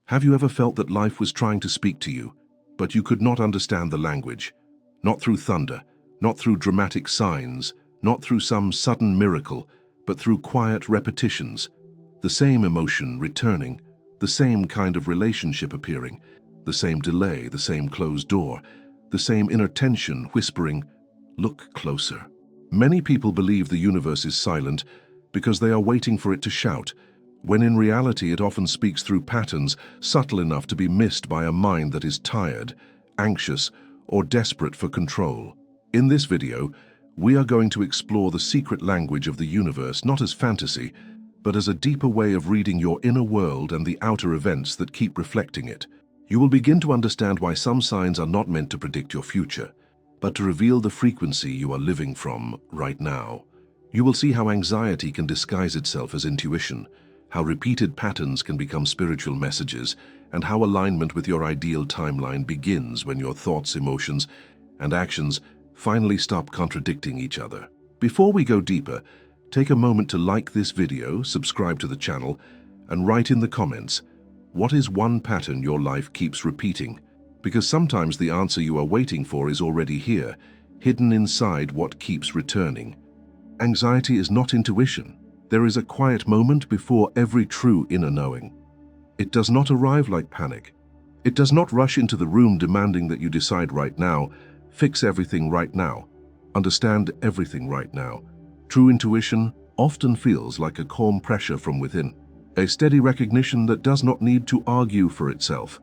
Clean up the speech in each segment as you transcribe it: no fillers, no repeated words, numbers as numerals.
Have you ever felt that life was trying to speak to you, but you could not understand the language? Not through thunder, not through dramatic signs, not through some sudden miracle, but through quiet repetitions. The same emotion returning, the same kind of relationship appearing, the same delay, the same closed door, the same inner tension whispering, "Look closer." Many people believe the universe is silent because they are waiting for it to shout, when in reality it often speaks through patterns subtle enough to be missed by a mind that is tired, anxious, or desperate for control. In this video, we are going to explore the secret language of the universe not as fantasy, but as a deeper way of reading your inner world and the outer events that keep reflecting it. You will begin to understand why some signs are not meant to predict your future, but to reveal the frequency you are living from right now. You will see how anxiety can disguise itself as intuition, how repeated patterns can become spiritual messages, and how alignment with your ideal timeline begins when your thoughts, emotions, and actions finally stop contradicting each other. Before we go deeper, take a moment to like this video, subscribe to the channel, and write in the comments, what is one pattern your life keeps repeating? Because sometimes the answer you are waiting for is already here, hidden inside what keeps returning. Anxiety is not intuition. There is a quiet moment before every true inner knowing. It does not arrive like panic. It does not rush into the room demanding that you decide right now, fix everything right now, understand everything right now. True intuition often feels like a calm pressure from within, a steady recognition that does not need to argue for itself.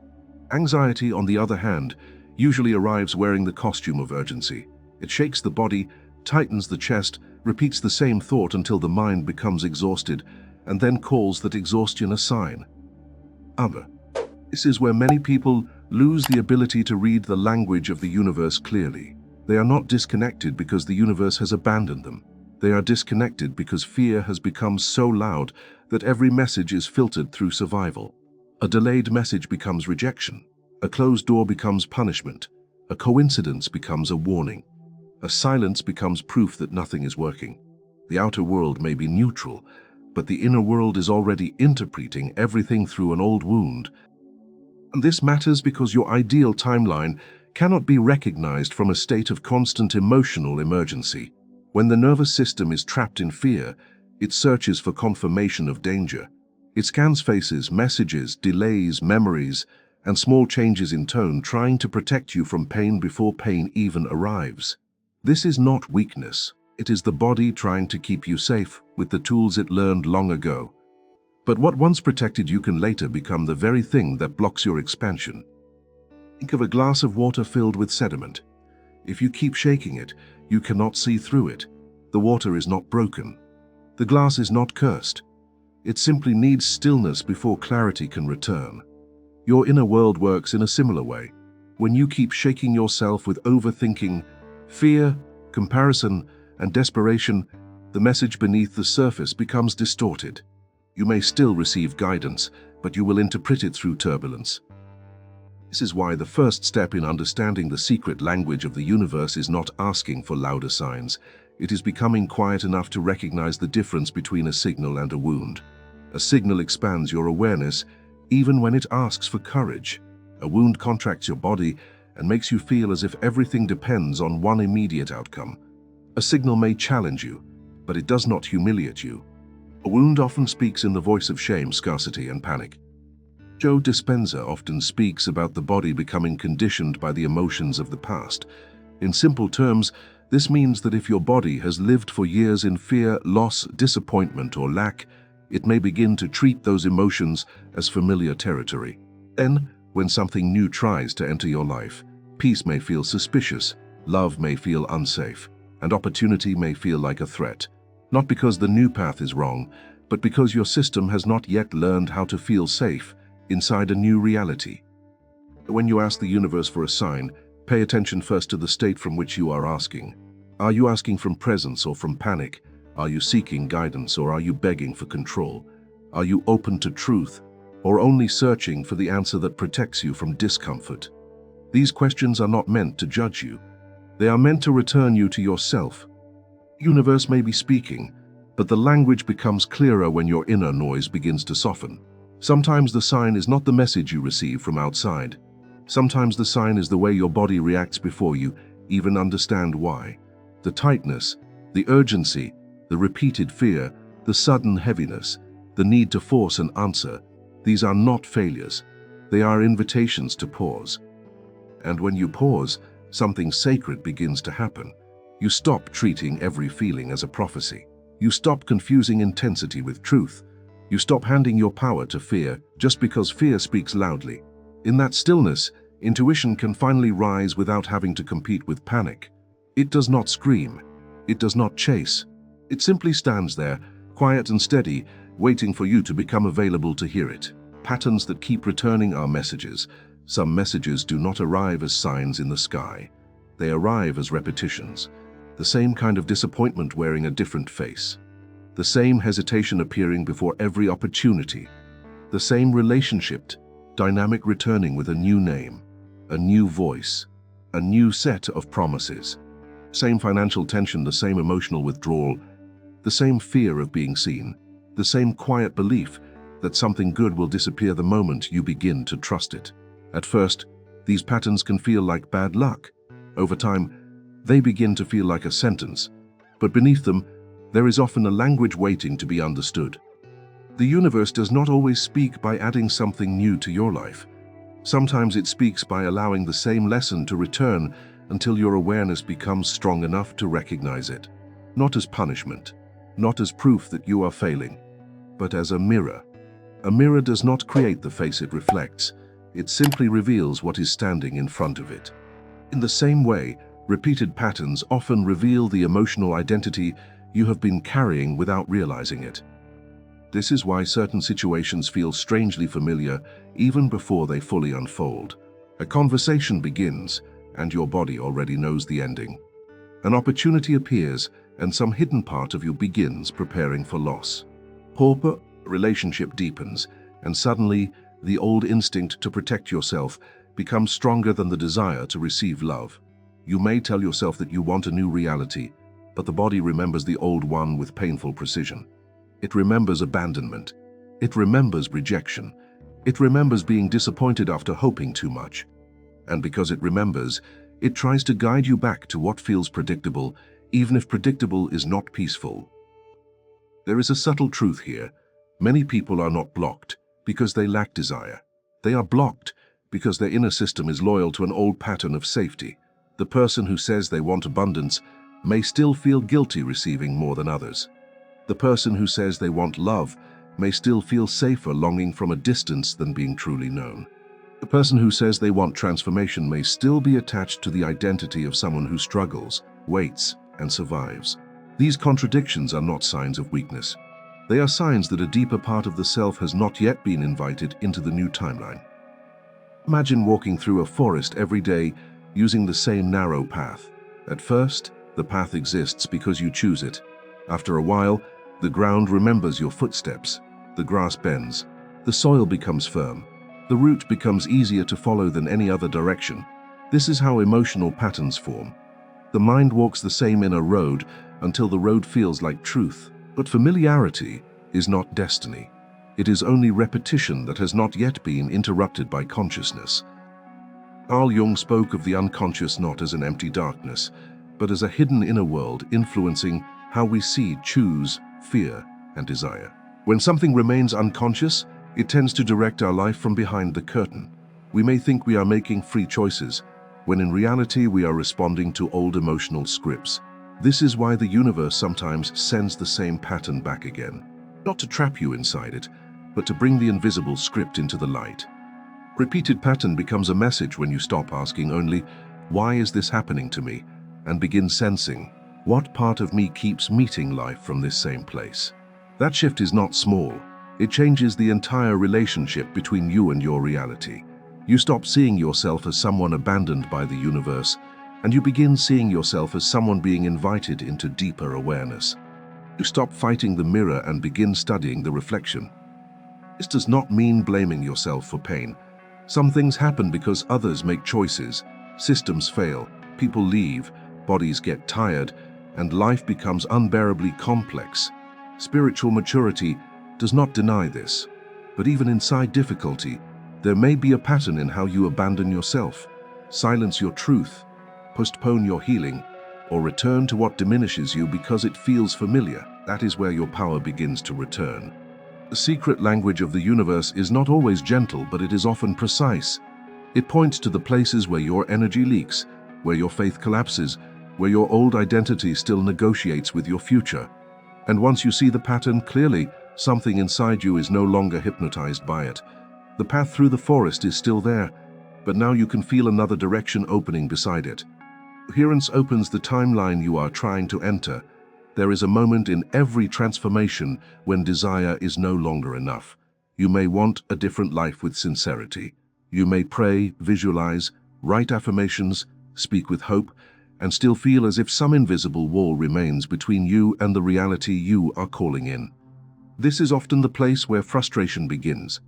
Anxiety, on the other hand, usually arrives wearing the costume of urgency. It shakes the body, tightens the chest, repeats the same thought until the mind becomes exhausted, and then calls that exhaustion a sign. This is where many people lose the ability to read the language of the universe clearly. They are not disconnected because the universe has abandoned them. They are disconnected because fear has become so loud that every message is filtered through survival. A delayed message becomes rejection. A closed door becomes punishment. A coincidence becomes a warning. A silence becomes proof that nothing is working. The outer world may be neutral, but the inner world is already interpreting everything through an old wound. And this matters because your ideal timeline cannot be recognized from a state of constant emotional emergency. When the nervous system is trapped in fear, it searches for confirmation of danger. It scans faces, messages, delays, memories, and small changes in tone, trying to protect you from pain before pain even arrives. This is not weakness. It is the body trying to keep you safe with the tools it learned long ago. But what once protected you can later become the very thing that blocks your expansion. Think of a glass of water filled with sediment. If you keep shaking it, you cannot see through it. The water is not broken. The glass is not cursed. It simply needs stillness before clarity can return. Your inner world works in a similar way. When you keep shaking yourself with overthinking, fear, comparison, and desperation, the message beneath the surface becomes distorted. You may still receive guidance, but you will interpret it through turbulence. This is why the first step in understanding the secret language of the universe is not asking for louder signs. It is becoming quiet enough to recognize the difference between a signal and a wound. A signal expands your awareness, even when it asks for courage. A wound contracts your body and makes you feel as if everything depends on one immediate outcome. A signal may challenge you, but it does not humiliate you. A wound often speaks in the voice of shame, scarcity, and panic. Joe Dispenza often speaks about the body becoming conditioned by the emotions of the past. In simple terms, this means that if your body has lived for years in fear, loss, disappointment, or lack, it may begin to treat those emotions as familiar territory. Then, when something new tries to enter your life, peace may feel suspicious, love may feel unsafe, and opportunity may feel like a threat. Not because the new path is wrong, but because your system has not yet learned how to feel safe inside a new reality. When you ask the universe for a sign, pay attention first to the state from which you are asking. Are you asking from presence or from panic? Are you seeking guidance or are you begging for control? Are you open to truth or only searching for the answer that protects you from discomfort? These questions are not meant to judge you. They are meant to return you to yourself. The universe may be speaking, but the language becomes clearer when your inner noise begins to soften. Sometimes the sign is not the message you receive from outside. Sometimes the sign is the way your body reacts before you even understand why. The tightness, the urgency, the repeated fear, the sudden heaviness, the need to force an answer, these are not failures. They are invitations to pause. And when you pause, something sacred begins to happen. You stop treating every feeling as a prophecy. You stop confusing intensity with truth. You stop handing your power to fear just because fear speaks loudly. In that stillness, intuition can finally rise without having to compete with panic. It does not scream. It does not chase. It simply stands there, quiet and steady, waiting for you to become available to hear it. Patterns that keep returning are messages. Some messages do not arrive as signs in the sky. They arrive as repetitions. The same kind of disappointment wearing a different face. The same hesitation appearing before every opportunity. The same relationship dynamic returning with a new name, a new voice, a new set of promises. Same financial tension, the same emotional withdrawal, the same fear of being seen, the same quiet belief that something good will disappear the moment you begin to trust it. At first, these patterns can feel like bad luck. Over time, they begin to feel like a sentence, but beneath them, there is often a language waiting to be understood. The universe does not always speak by adding something new to your life. Sometimes it speaks by allowing the same lesson to return until your awareness becomes strong enough to recognize it. Not as punishment, not as proof that you are failing, but as a mirror. A mirror does not create the face it reflects. It simply reveals what is standing in front of it. In the same way, repeated patterns often reveal the emotional identity you have been carrying without realizing it. This is why certain situations feel strangely familiar even before they fully unfold. A conversation begins, and your body already knows the ending. An opportunity appears, and some hidden part of you begins preparing for loss. A relationship deepens, and suddenly, the old instinct to protect yourself becomes stronger than the desire to receive love. You may tell yourself that you want a new reality, but the body remembers the old one with painful precision. It remembers abandonment. It remembers rejection. It remembers being disappointed after hoping too much. And because it remembers, it tries to guide you back to what feels predictable, even if predictable is not peaceful. There is a subtle truth here. Many people are not blocked because they lack desire. They are blocked because their inner system is loyal to an old pattern of safety. The person who says they want abundance may still feel guilty receiving more than others. The person who says they want love may still feel safer longing from a distance than being truly known. The person who says they want transformation may still be attached to the identity of someone who struggles, waits, and survives. These contradictions are not signs of weakness. They are signs that a deeper part of the self has not yet been invited into the new timeline. Imagine walking through a forest every day using the same narrow path. At first, the path exists because you choose it. After a while, the ground remembers your footsteps. The grass bends. The soil becomes firm. The route becomes easier to follow than any other direction. This is how emotional patterns form. The mind walks the same inner road until the road feels like truth. But familiarity is not destiny. It is only repetition that has not yet been interrupted by consciousness. Carl Jung spoke of the unconscious not as an empty darkness, but as a hidden inner world influencing how we see, choose, fear, and desire. When something remains unconscious, it tends to direct our life from behind the curtain. We may think we are making free choices, when in reality we are responding to old emotional scripts. This is why the universe sometimes sends the same pattern back again. Not to trap you inside it, but to bring the invisible script into the light. Repeated pattern becomes a message when you stop asking only, "Why is this happening to me?" and begin sensing, "What part of me keeps meeting life from this same place?" That shift is not small. It changes the entire relationship between you and your reality. You stop seeing yourself as someone abandoned by the universe, and you begin seeing yourself as someone being invited into deeper awareness. You stop fighting the mirror and begin studying the reflection. This does not mean blaming yourself for pain. Some things happen because others make choices, systems fail, people leave, bodies get tired, and life becomes unbearably complex. Spiritual maturity does not deny this. But even inside difficulty, there may be a pattern in how you abandon yourself, silence your truth, postpone your healing, or return to what diminishes you because it feels familiar. That is where your power begins to return. The secret language of the universe is not always gentle, but it is often precise. It points to the places where your energy leaks, where your faith collapses, where your old identity still negotiates with your future. And once you see the pattern clearly, something inside you is no longer hypnotized by it. The path through the forest is still there, but now you can feel another direction opening beside it. Coherence opens the timeline you are trying to enter. There is a moment in every transformation when desire is no longer enough. You may want a different life with sincerity. You may pray, visualize, write affirmations, speak with hope, and still feel as if some invisible wall remains between you and the reality you are calling in. This is often the place where frustration begins,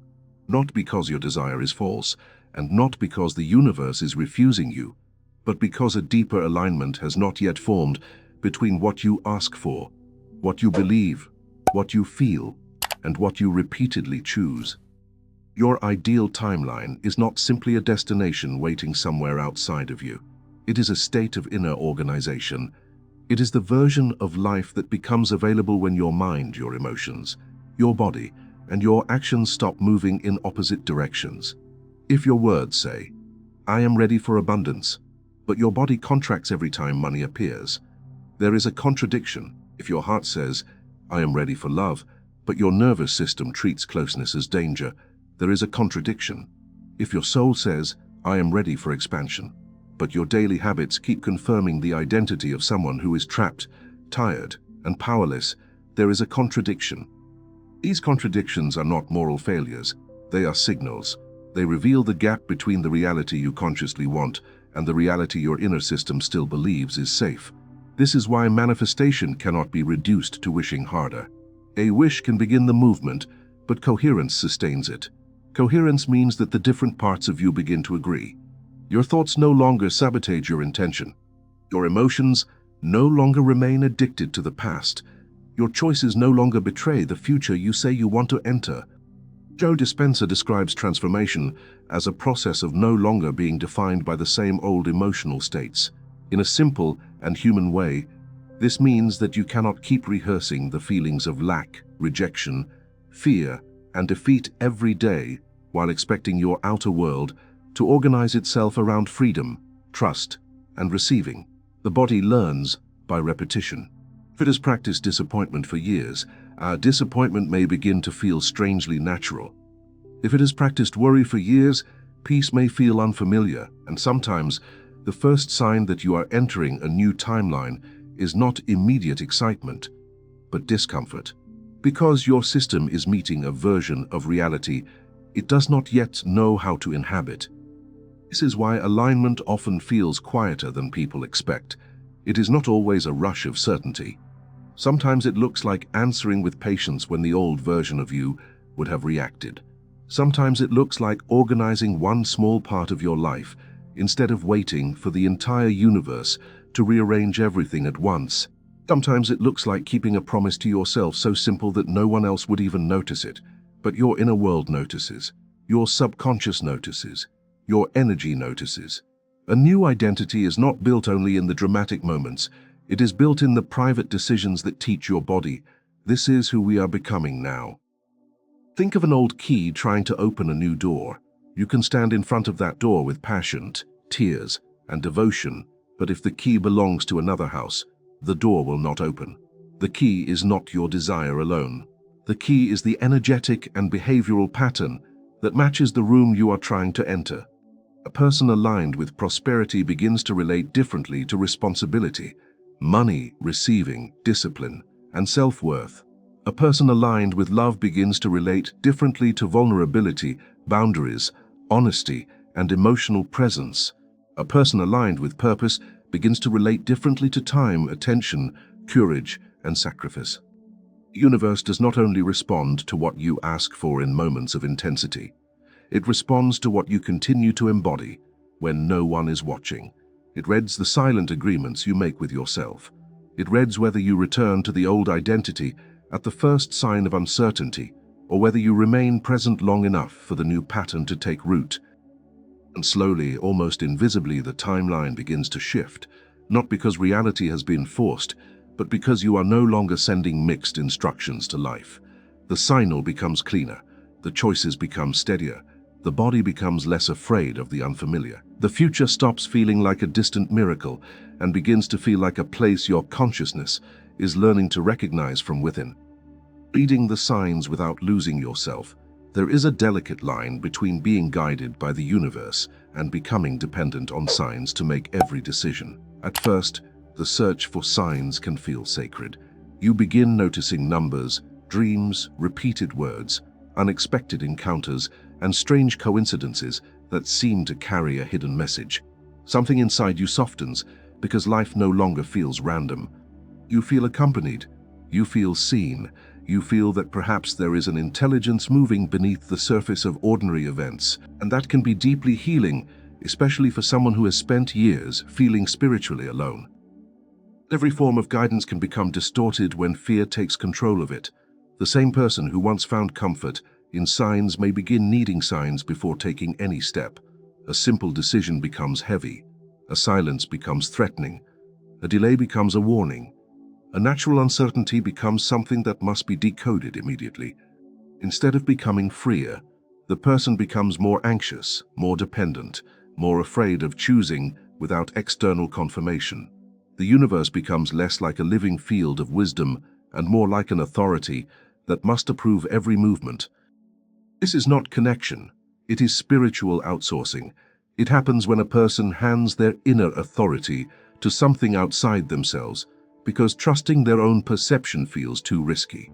not because your desire is false, and not because the universe is refusing you, but because a deeper alignment has not yet formed between what you ask for, what you believe, what you feel, and what you repeatedly choose. Your ideal timeline is not simply a destination waiting somewhere outside of you. It is a state of inner organization. It is the version of life that becomes available when your mind, your emotions, your body, and your actions stop moving in opposite directions. If your words say, "I am ready for abundance," but your body contracts every time money appears, there is a contradiction. If your heart says, "I am ready for love," but your nervous system treats closeness as danger, there is a contradiction. If your soul says, "I am ready for expansion," but your daily habits keep confirming the identity of someone who is trapped, tired, and powerless, there is a contradiction. These contradictions are not moral failures, they are signals. They reveal the gap between the reality you consciously want and the reality your inner system still believes is safe. This is why manifestation cannot be reduced to wishing harder. A wish can begin the movement, but coherence sustains it. Coherence means that the different parts of you begin to agree. Your thoughts no longer sabotage your intention. Your emotions no longer remain addicted to the past. Your choices no longer betray the future you say you want to enter. Joe Dispenza describes transformation as a process of no longer being defined by the same old emotional states. In a simple and human way, this means that you cannot keep rehearsing the feelings of lack, rejection, fear, and defeat every day while expecting your outer world to organize itself around freedom, trust, and receiving. The body learns by repetition. If it has practiced disappointment for years, disappointment may begin to feel strangely natural. If it has practiced worry for years, peace may feel unfamiliar, and sometimes the first sign that you are entering a new timeline is not immediate excitement, but discomfort. Because your system is meeting a version of reality it does not yet know how to inhabit. This is why alignment often feels quieter than people expect. It is not always a rush of certainty. Sometimes it looks like answering with patience when the old version of you would have reacted. Sometimes it looks like organizing one small part of your life instead of waiting for the entire universe to rearrange everything at once. Sometimes it looks like keeping a promise to yourself so simple that no one else would even notice it. But your inner world notices, your subconscious notices, your energy notices. A new identity is not built only in the dramatic moments, it is built in the private decisions that teach your body. This is who we are becoming now. Think of an old key trying to open a new door. You can stand in front of that door with passion, tears, and devotion, but if the key belongs to another house, the door will not open. The key is not your desire alone. The key is the energetic and behavioral pattern that matches the room you are trying to enter. A person aligned with prosperity begins to relate differently to responsibility, money, receiving, discipline, and self-worth. A person aligned with love begins to relate differently to vulnerability, boundaries, honesty, and emotional presence. A person aligned with purpose begins to relate differently to time, attention, courage, and sacrifice. The universe does not only respond to what you ask for in moments of intensity, it responds to what you continue to embody when no one is watching. It reads the silent agreements you make with yourself. It reads whether you return to the old identity at the first sign of uncertainty, or whether you remain present long enough for the new pattern to take root. And slowly, almost invisibly, the timeline begins to shift, not because reality has been forced, but because you are no longer sending mixed instructions to life. The signal becomes cleaner, the choices become steadier, the body becomes less afraid of the unfamiliar. The future stops feeling like a distant miracle and begins to feel like a place your consciousness is learning to recognize from within. Reading the signs without losing yourself, there is a delicate line between being guided by the universe and becoming dependent on signs to make every decision. At first, the search for signs can feel sacred. You begin noticing numbers, dreams, repeated words, unexpected encounters, and strange coincidences that seem to carry a hidden message. Something inside you softens because life no longer feels random. You feel accompanied, you feel seen, you feel that perhaps there is an intelligence moving beneath the surface of ordinary events, and that can be deeply healing, especially for someone who has spent years feeling spiritually alone. Every form of guidance can become distorted when fear takes control of it. The same person who once found comfort in signs may begin needing signs before taking any step. A simple decision becomes heavy, a silence becomes threatening, a delay becomes a warning. A natural uncertainty becomes something that must be decoded immediately. Instead of becoming freer, the person becomes more anxious, more dependent, more afraid of choosing without external confirmation. The universe becomes less like a living field of wisdom and more like an authority that must approve every movement. This is not connection, it is spiritual outsourcing. It happens when a person hands their inner authority to something outside themselves, because trusting their own perception feels too risky.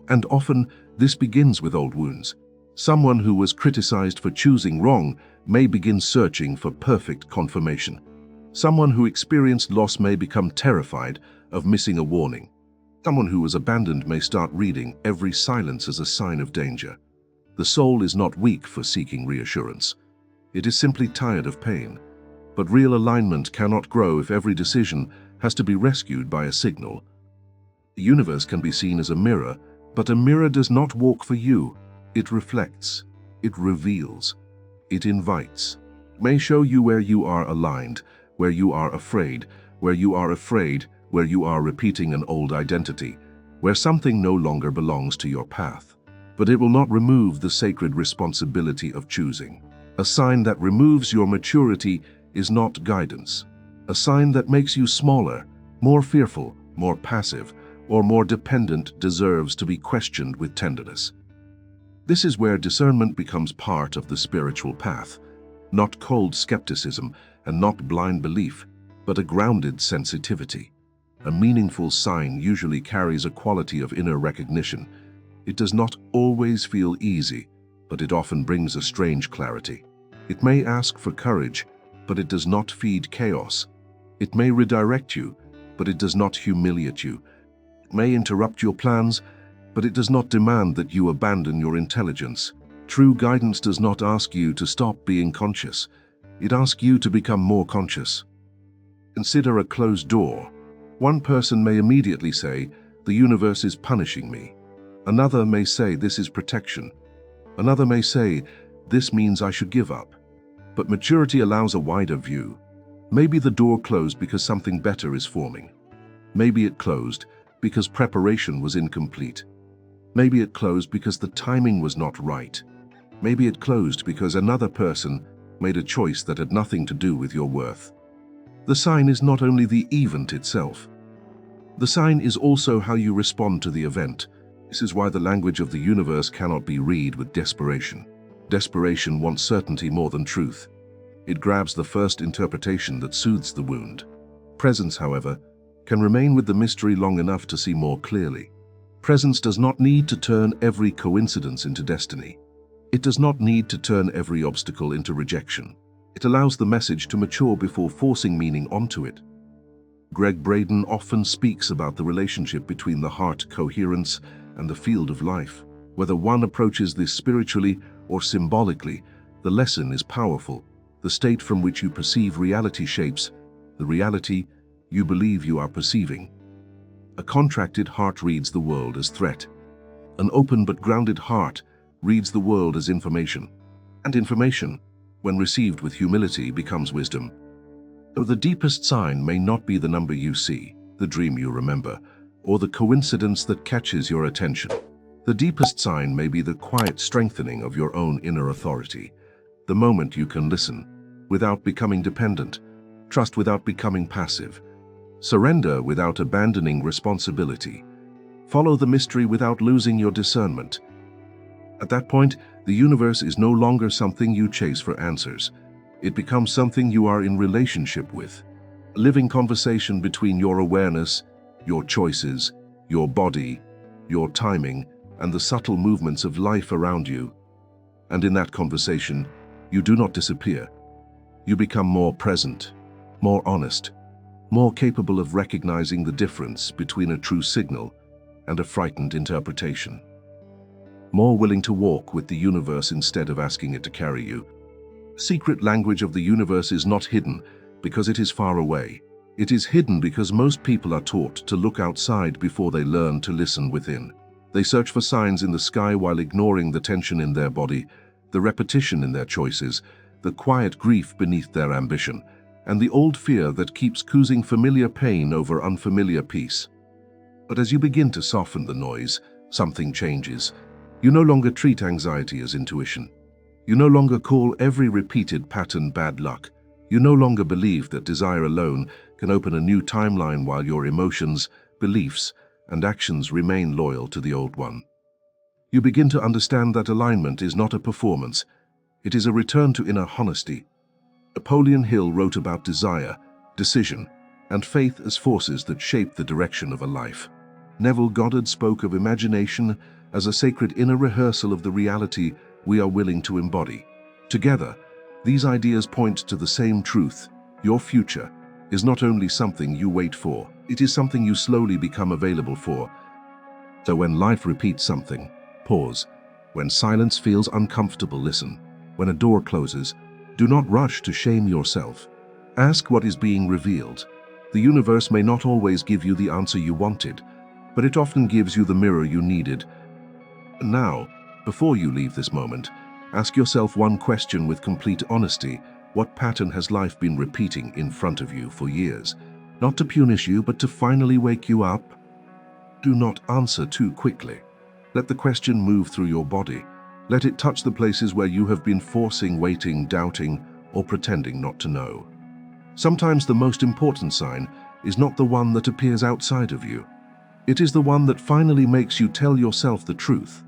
And often, this begins with old wounds. Someone who was criticized for choosing wrong may begin searching for perfect confirmation. Someone who experienced loss may become terrified of missing a warning. Someone who was abandoned may start reading every silence as a sign of danger. The soul is not weak for seeking reassurance. It is simply tired of pain. But real alignment cannot grow if every decision has to be rescued by a signal. The universe can be seen as a mirror, but a mirror does not walk for you. It reflects, it reveals, it invites. It may show you where you are aligned, where you are afraid, where you are afraid, where you are repeating an old identity, where something no longer belongs to your path. But it will not remove the sacred responsibility of choosing. A sign that removes your maturity is not guidance. A sign that makes you smaller, more fearful, more passive, or more dependent deserves to be questioned with tenderness. This is where discernment becomes part of the spiritual path, not cold skepticism and not blind belief, but a grounded sensitivity. A meaningful sign usually carries a quality of inner recognition. It does not always feel easy, but it often brings a strange clarity. It may ask for courage, but it does not feed chaos. It may redirect you, but it does not humiliate you. It may interrupt your plans, but it does not demand that you abandon your intelligence. True guidance does not ask you to stop being conscious. It asks you to become more conscious. Consider a closed door. One person may immediately say, "The universe is punishing me." Another may say, "This is protection." Another may say, "This means I should give up." But maturity allows a wider view. Maybe the door closed because something better is forming. Maybe it closed because preparation was incomplete. Maybe it closed because the timing was not right. Maybe it closed because another person made a choice that had nothing to do with your worth. The sign is not only the event itself. The sign is also how you respond to the event. This is why the language of the universe cannot be read with desperation. Desperation wants certainty more than truth. It grabs the first interpretation that soothes the wound. Presence, however, can remain with the mystery long enough to see more clearly. Presence does not need to turn every coincidence into destiny. It does not need to turn every obstacle into rejection. It allows the message to mature before forcing meaning onto it. Greg Braden often speaks about the relationship between the heart coherence and the field of life. Whether one approaches this spiritually or symbolically, the lesson is powerful. The state from which you perceive reality shapes the reality you believe you are perceiving. A contracted heart reads the world as threat. An open but grounded heart reads the world as information. And information, when received with humility, becomes wisdom. So the deepest sign may not be the number you see, the dream you remember, or the coincidence that catches your attention. The deepest sign may be the quiet strengthening of your own inner authority, the moment you can listen without becoming dependent, trust without becoming passive, surrender without abandoning responsibility, follow the mystery without losing your discernment. At that point, the universe is no longer something you chase for answers. It becomes something you are in relationship with, a living conversation between your awareness, your choices, your body, your timing, and the subtle movements of life around you. And in that conversation, you do not disappear. You become more present, more honest, more capable of recognizing the difference between a true signal and a frightened interpretation. More willing to walk with the universe instead of asking it to carry you. The secret language of the universe is not hidden because it is far away. It is hidden because most people are taught to look outside before they learn to listen within. They search for signs in the sky while ignoring the tension in their body, the repetition in their choices, the quiet grief beneath their ambition, and the old fear that keeps choosing familiar pain over unfamiliar peace. But as you begin to soften the noise, something changes. You no longer treat anxiety as intuition. You no longer call every repeated pattern bad luck. You no longer believe that desire alone can open a new timeline while your emotions, beliefs, and actions remain loyal to the old one. You begin to understand that alignment is not a performance. It is a return to inner honesty. Napoleon Hill wrote about desire, decision, and faith as forces that shape the direction of a life. Neville Goddard spoke of imagination as a sacred inner rehearsal of the reality we are willing to embody. Together, these ideas point to the same truth. Your future is not only something you wait for, it is something you slowly become available for. So when life repeats something, pause. When silence feels uncomfortable, listen. When a door closes, do not rush to shame yourself. Ask what is being revealed. The universe may not always give you the answer you wanted, but it often gives you the mirror you needed. Now, before you leave this moment, ask yourself one question with complete honesty. What pattern has life been repeating in front of you for years? Not to punish you, but to finally wake you up? Do not answer too quickly. Let the question move through your body. Let it touch the places where you have been forcing, waiting, doubting, or pretending not to know. Sometimes the most important sign is not the one that appears outside of you. It is the one that finally makes you tell yourself the truth.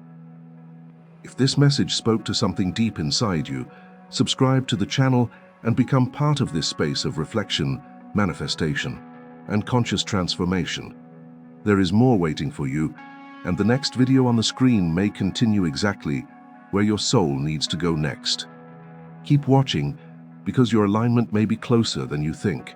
If this message spoke to something deep inside you, subscribe to the channel and become part of this space of reflection, manifestation, and conscious transformation. There is more waiting for you, and the next video on the screen may continue exactly where your soul needs to go next. Keep watching, because your alignment may be closer than you think.